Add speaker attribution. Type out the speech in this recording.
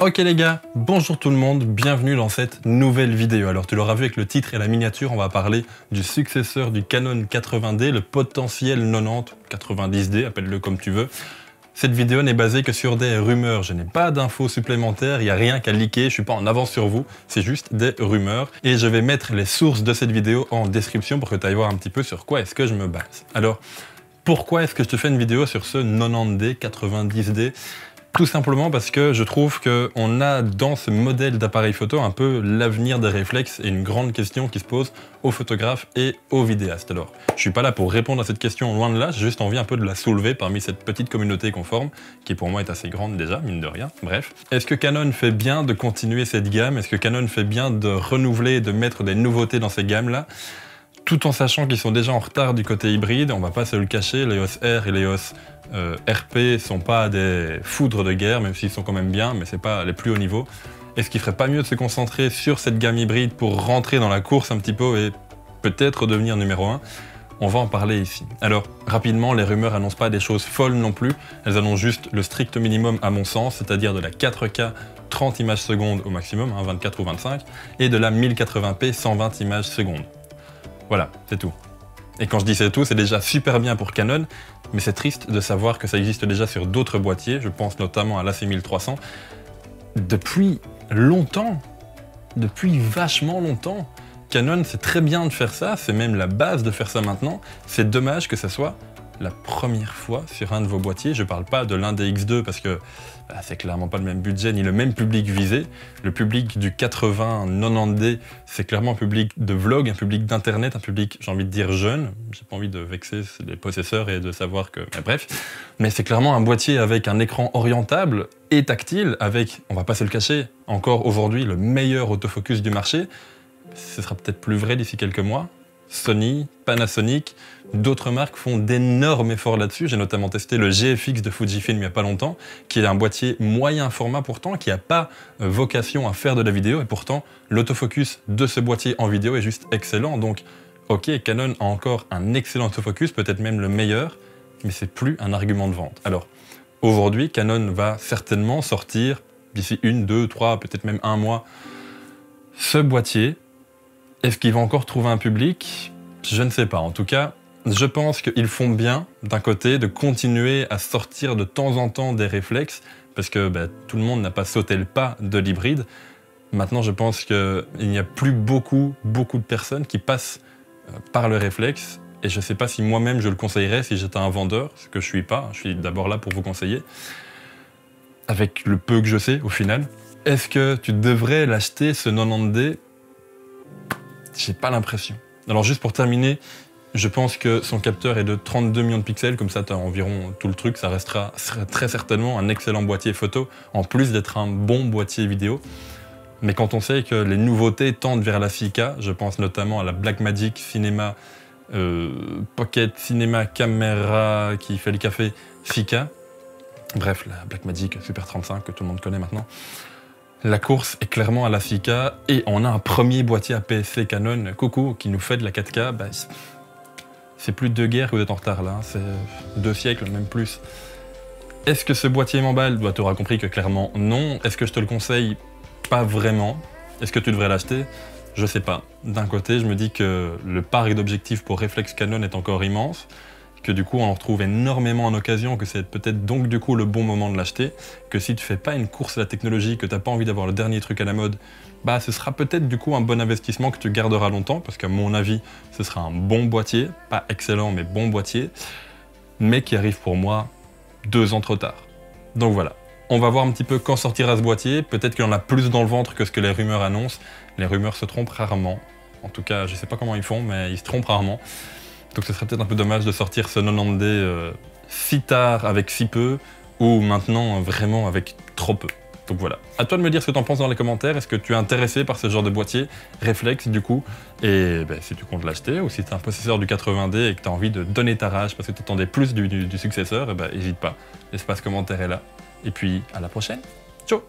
Speaker 1: Ok les gars, bonjour tout le monde, bienvenue dans cette nouvelle vidéo. Alors tu l'auras vu avec le titre et la miniature, on va parler du successeur du Canon 80D, le potentiel 90, 90D, appelle-le comme tu veux. Cette vidéo n'est basée que sur des rumeurs, je n'ai pas d'infos supplémentaires, il n'y a rien qu'à leaker, je ne suis pas en avance sur vous, c'est juste des rumeurs. Et je vais mettre les sources de cette vidéo en description pour que tu ailles voir un petit peu sur quoi est-ce que je me base. Alors, pourquoi est-ce que je te fais une vidéo sur ce 90D, 90D ? Tout simplement parce que je trouve qu'on a dans ce modèle d'appareil photo un peu l'avenir des réflexes et une grande question qui se pose aux photographes et aux vidéastes. Alors, je suis pas là pour répondre à cette question, loin de là, j'ai juste envie un peu de la soulever parmi cette petite communauté qu'on forme, qui pour moi est assez grande déjà, mine de rien. Bref. Est-ce que Canon fait bien de continuer cette gamme? Est-ce que Canon fait bien de renouveler, de mettre des nouveautés dans ces gammes-là? Tout en sachant qu'ils sont déjà en retard du côté hybride, on va pas se le cacher, les EOS R et les EOS RP sont pas des foudres de guerre, même s'ils sont quand même bien, mais c'est pas les plus hauts niveaux. Est-ce qu'il ferait pas mieux de se concentrer sur cette gamme hybride pour rentrer dans la course un petit peu et peut-être devenir numéro 1? On va en parler ici. Alors, rapidement, les rumeurs annoncent pas des choses folles non plus, elles annoncent juste le strict minimum à mon sens, c'est-à-dire de la 4K 30 images secondes au maximum, 24 ou 25, et de la 1080p 120 images secondes. Voilà, c'est tout. Et quand je dis c'est tout, c'est déjà super bien pour Canon, mais c'est triste de savoir que ça existe déjà sur d'autres boîtiers, je pense notamment à l'AC1300, depuis longtemps, depuis vachement longtemps. Canon, c'est très bien de faire ça, c'est même la base de faire ça maintenant, c'est dommage que ça soit la première fois sur un de vos boîtiers. Je parle pas de l'un des X2 parce que c'est clairement pas le même budget ni le même public visé. Le public du 80-90D, c'est clairement un public de vlog, un public d'internet, un public, j'ai envie de dire jeune. J'ai pas envie de vexer les possesseurs et de savoir que... Mais bref. Mais c'est clairement un boîtier avec un écran orientable et tactile, avec, on va pas se le cacher, encore aujourd'hui le meilleur autofocus du marché. Ce sera peut-être plus vrai d'ici quelques mois. Sony, Panasonic, d'autres marques font d'énormes efforts là-dessus. J'ai notamment testé le GFX de Fujifilm il n'y a pas longtemps, qui est un boîtier moyen format pourtant, qui n'a pas vocation à faire de la vidéo, et pourtant l'autofocus de ce boîtier en vidéo est juste excellent. Donc ok, Canon a encore un excellent autofocus, peut-être même le meilleur, mais c'est plus un argument de vente. Alors aujourd'hui, Canon va certainement sortir d'ici 1, 2, 3, peut-être même 1 mois, ce boîtier. Est-ce qu'ils vont encore trouver un public? Je ne sais pas. En tout cas, je pense qu'ils font bien, d'un côté, de continuer à sortir de temps en temps des réflexes, parce que tout le monde n'a pas sauté le pas de l'hybride. Maintenant, je pense qu'il n'y a plus beaucoup de personnes qui passent par le réflexe, et je ne sais pas si moi-même je le conseillerais si j'étais un vendeur, ce que je ne suis pas. Je suis d'abord là pour vous conseiller, avec le peu que je sais, au final. Est-ce que tu devrais l'acheter, ce 90D? J'ai pas l'impression. Alors juste pour terminer, je pense que son capteur est de 32 millions de pixels, comme ça tu as environ tout le truc, ça restera très certainement un excellent boîtier photo, en plus d'être un bon boîtier vidéo. Mais quand on sait que les nouveautés tendent vers la 4K, je pense notamment à la Blackmagic Cinema Pocket Cinema Camera qui fait le café 4K, bref, la Blackmagic Super 35 que tout le monde connaît maintenant. La course est clairement à la 4K et on a un premier boîtier APS-C Canon, coucou, qui nous fait de la 4K. C'est plus de 2 guerres que vous êtes en retard là, c'est 2 siècles, même plus. Est-ce que ce boîtier m'emballe? Tu auras compris que clairement non. Est-ce que je te le conseille? Pas vraiment. Est-ce que tu devrais l'acheter? Je sais pas. D'un côté, je me dis que le parc d'objectifs pour réflexe Canon est encore immense, que du coup on en retrouve énormément en occasion, que c'est peut-être donc du coup le bon moment de l'acheter, que si tu fais pas une course à la technologie, que t'as pas envie d'avoir le dernier truc à la mode, ce sera peut-être du coup un bon investissement que tu garderas longtemps, parce qu'à mon avis, ce sera un bon boîtier, pas excellent mais bon boîtier, mais qui arrive pour moi 2 ans trop tard. Donc voilà, on va voir un petit peu quand sortira ce boîtier, peut-être qu'il y en a plus dans le ventre que ce que les rumeurs annoncent, les rumeurs se trompent rarement, en tout cas je sais pas comment ils font, mais ils se trompent rarement. Donc ce serait peut-être un peu dommage de sortir ce 90D si tard avec si peu, ou maintenant vraiment avec trop peu. Donc voilà. À toi de me dire ce que tu en penses dans les commentaires. Est-ce que tu es intéressé par ce genre de boîtier réflexe du coup? Et si tu comptes l'acheter, ou si tu es un possesseur du 80D et que tu as envie de donner ta rage parce que tu attendais plus du successeur, n'hésite pas. L'espace commentaire est là. Et puis à la prochaine. Ciao!